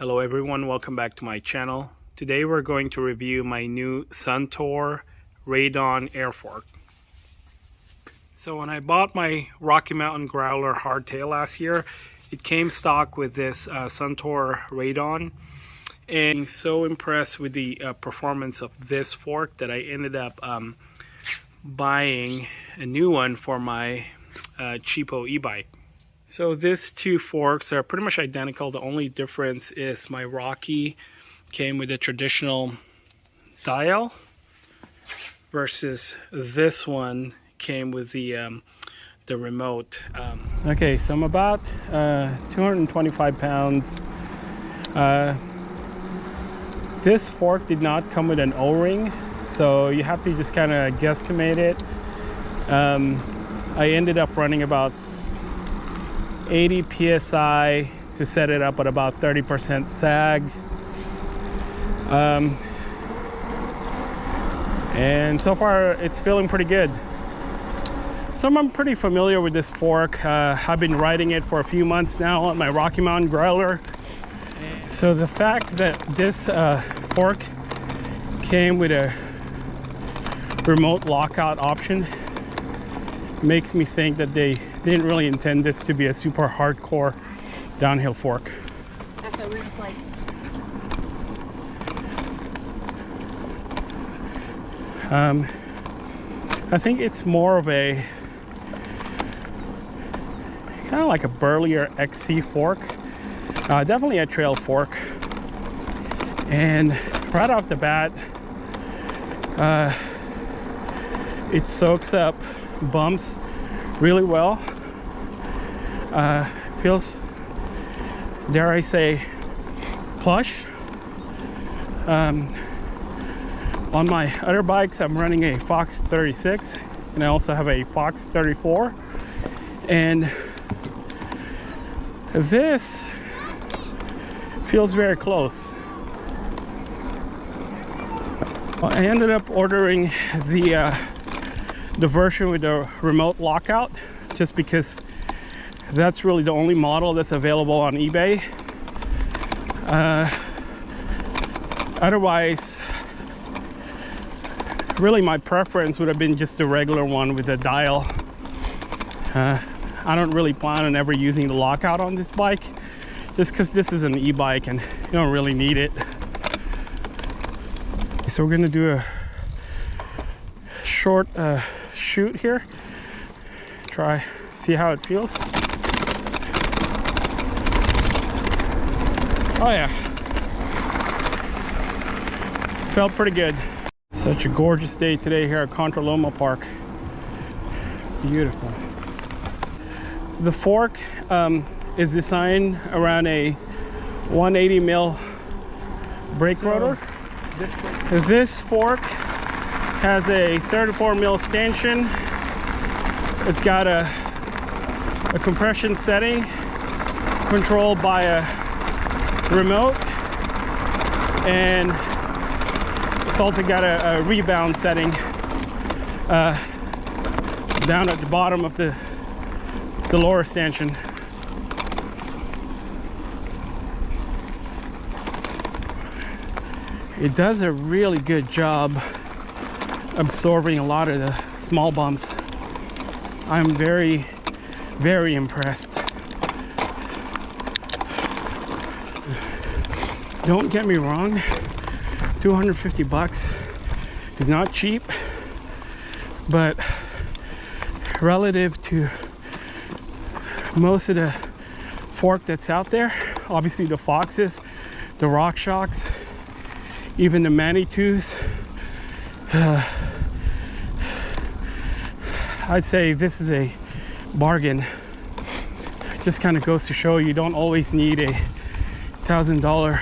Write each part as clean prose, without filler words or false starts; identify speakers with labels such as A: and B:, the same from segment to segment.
A: Hello everyone, welcome back to my channel. Today we're going to review my new Suntour Raidon air fork. So when I bought my Rocky Mountain Growler hardtail last year, it came stock with this Suntour Raidon. And I'm so impressed with the performance of this fork that I ended up buying a new one for my cheapo e-bike. So these two forks are pretty much identical. The only difference is my Rocky came with a traditional dial versus this one came with the remote. Okay, so I'm about 225 pounds. This fork did not come with an O-ring, so you have to just kind of guesstimate it. I ended up running about 80 psi to set it up at about 30% sag, and so far it's feeling pretty good. So I'm pretty familiar with this fork. I've been riding it for a few months now on my Rocky Mountain Growler. So the fact that this fork came with a remote lockout option makes me think that they didn't really intend this to be a super hardcore downhill fork.
B: That's what we're just like.
A: I think it's more of a kind of like a burlier XC fork. Definitely a trail fork. And right off the bat, it soaks up bumps really well. Feels, dare I say, plush. On my other bikes, I'm running a Fox 36 and I also have a Fox 34, and this feels very close. I ended up ordering the version with the remote lockout just because that's really the only model that's available on eBay. Otherwise, really my preference would have been just the regular one with the dial. I don't really plan on ever using the lockout on this bike just because this is an e-bike and you don't really need it. So we're gonna do a short shoot here, see how it feels. Oh yeah, felt pretty good. Such a gorgeous day today here at Contra Loma Park. Beautiful. The fork is designed around a 180 mil brake rotor. This fork has a 34 mil stanchion. It's got a compression setting controlled by a remote, and it's also got a rebound setting down at the bottom of the lower stanchion. It does a really good job absorbing a lot of the small bumps. I'm very, very impressed. Don't get me wrong, 250 bucks is not cheap, but relative to most of the fork that's out there, obviously the Foxes, the RockShox, even the Manitous, I'd say this is a bargain. It just kind of goes to show you don't always need a $1,000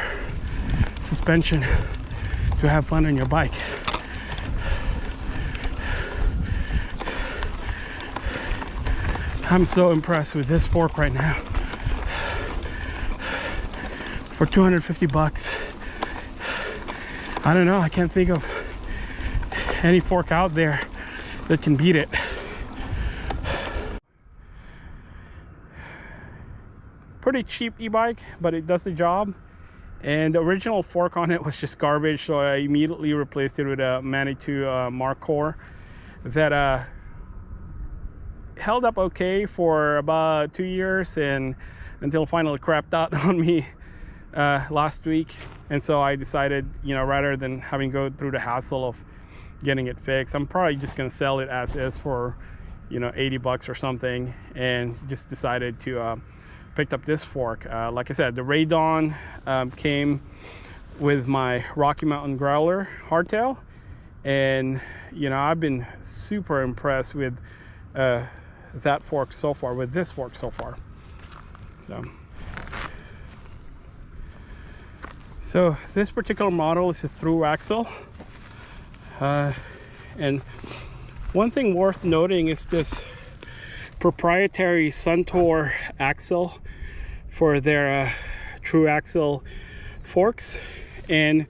A: suspension to have fun on your bike. I'm so impressed with this fork right now. For 250 bucks. I don't know, I can't think of any fork out there that can beat it. Pretty cheap e-bike, but it does the job. And the original fork on it was just garbage, so I immediately replaced it with a Manitou Mark IV that held up okay for about 2 years, and until finally crapped out on me last week. And so I decided, you know, rather than having to go through the hassle of getting it fixed, I'm probably just gonna sell it as is for, you know, 80 bucks or something, and just decided to picked up this fork. Like I said, the Raidon came with my Rocky Mountain Growler hardtail, and you know, I've been super impressed with that fork so far, with this fork so far. So this particular model is a through axle, and one thing worth noting is this proprietary Suntour axle for their true axle forks, and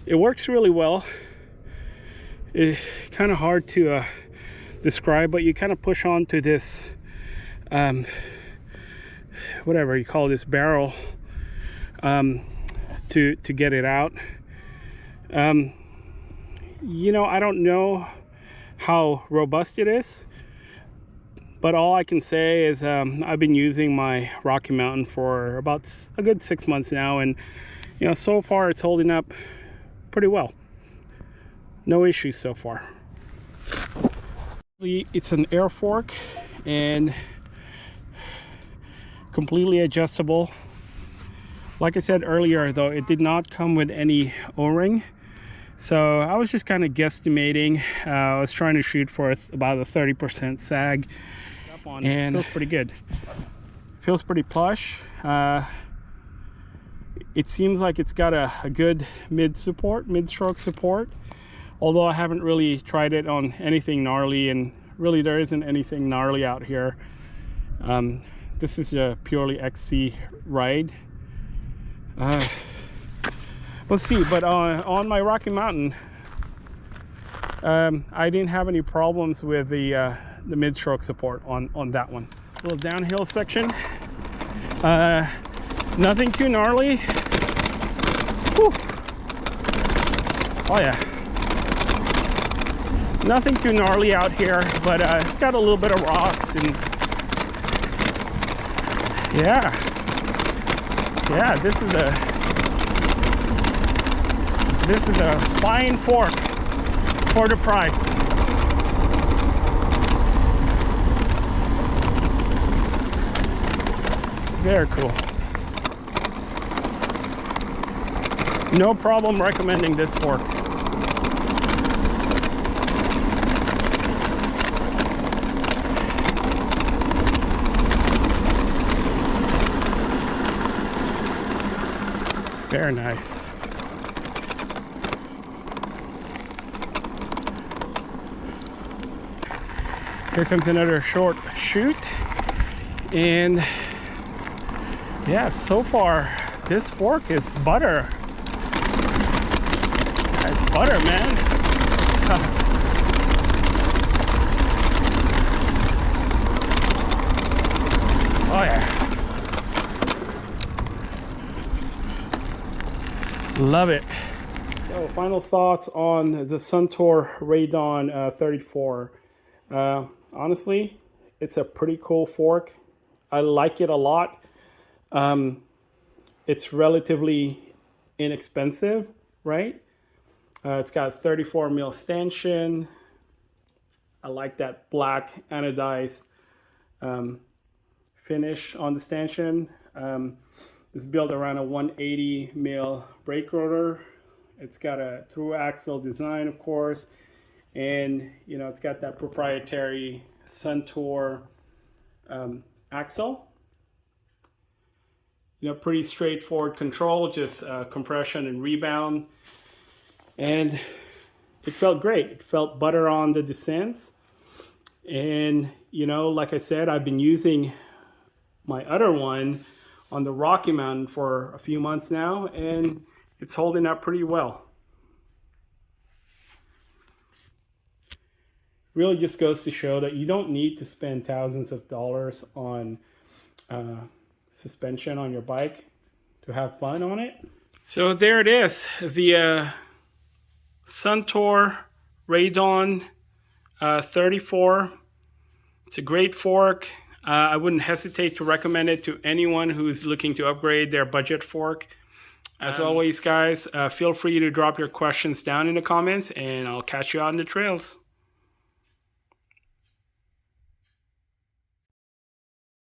A: it works really well. It's kind of hard to describe, but you kind of push onto this whatever you call this barrel to get it out. You know, I don't know how robust it is, but all I can say is I've been using my Rocky Mountain for about a good 6 months now, and you know, so far it's holding up pretty well. No issues so far. It's an air fork and completely adjustable. Like I said earlier, though, it did not come with any O-ring, so I was just kind of guesstimating. I was trying to shoot for about a 30% sag, and it feels pretty good. Feels pretty plush. It seems like it's got a good mid-stroke support, although I haven't really tried it on anything gnarly, and really there isn't anything gnarly out here. This is a purely XC ride. We'll see, but on my Rocky Mountain, I didn't have any problems with the mid-stroke support on that one. A little downhill section, nothing too gnarly. Whew. Oh yeah, nothing too gnarly out here, but it's got a little bit of rocks, and yeah, this is a fine fork for the price. Very cool. No problem recommending this fork. Very nice. Here comes another short shoot, and yeah, so far this fork is butter. It's butter, man. Oh yeah, love it. So final thoughts on the Suntour Raidon 34. Honestly, it's a pretty cool fork. I like it a lot. It's relatively inexpensive, right? It's got 34 mil stanchion. I like that black anodized finish on the stanchion. It's built around a 180 mil brake rotor. It's got a through axle design, of course, and you know, it's got that proprietary Suntour axle. You know, pretty straightforward control, just compression and rebound, and it felt great. It felt butter on the descents, and you know, like I said, I've been using my other one on the Rocky Mountain for a few months now, and it's holding up pretty well. Really just goes to show that you don't need to spend thousands of dollars on suspension on your bike to have fun on it. So there it is, the Suntour Raidon 34. It's a great fork. I wouldn't hesitate to recommend it to anyone who's looking to upgrade their budget fork. As always, guys, feel free to drop your questions down in the comments, and I'll catch you out in the trails.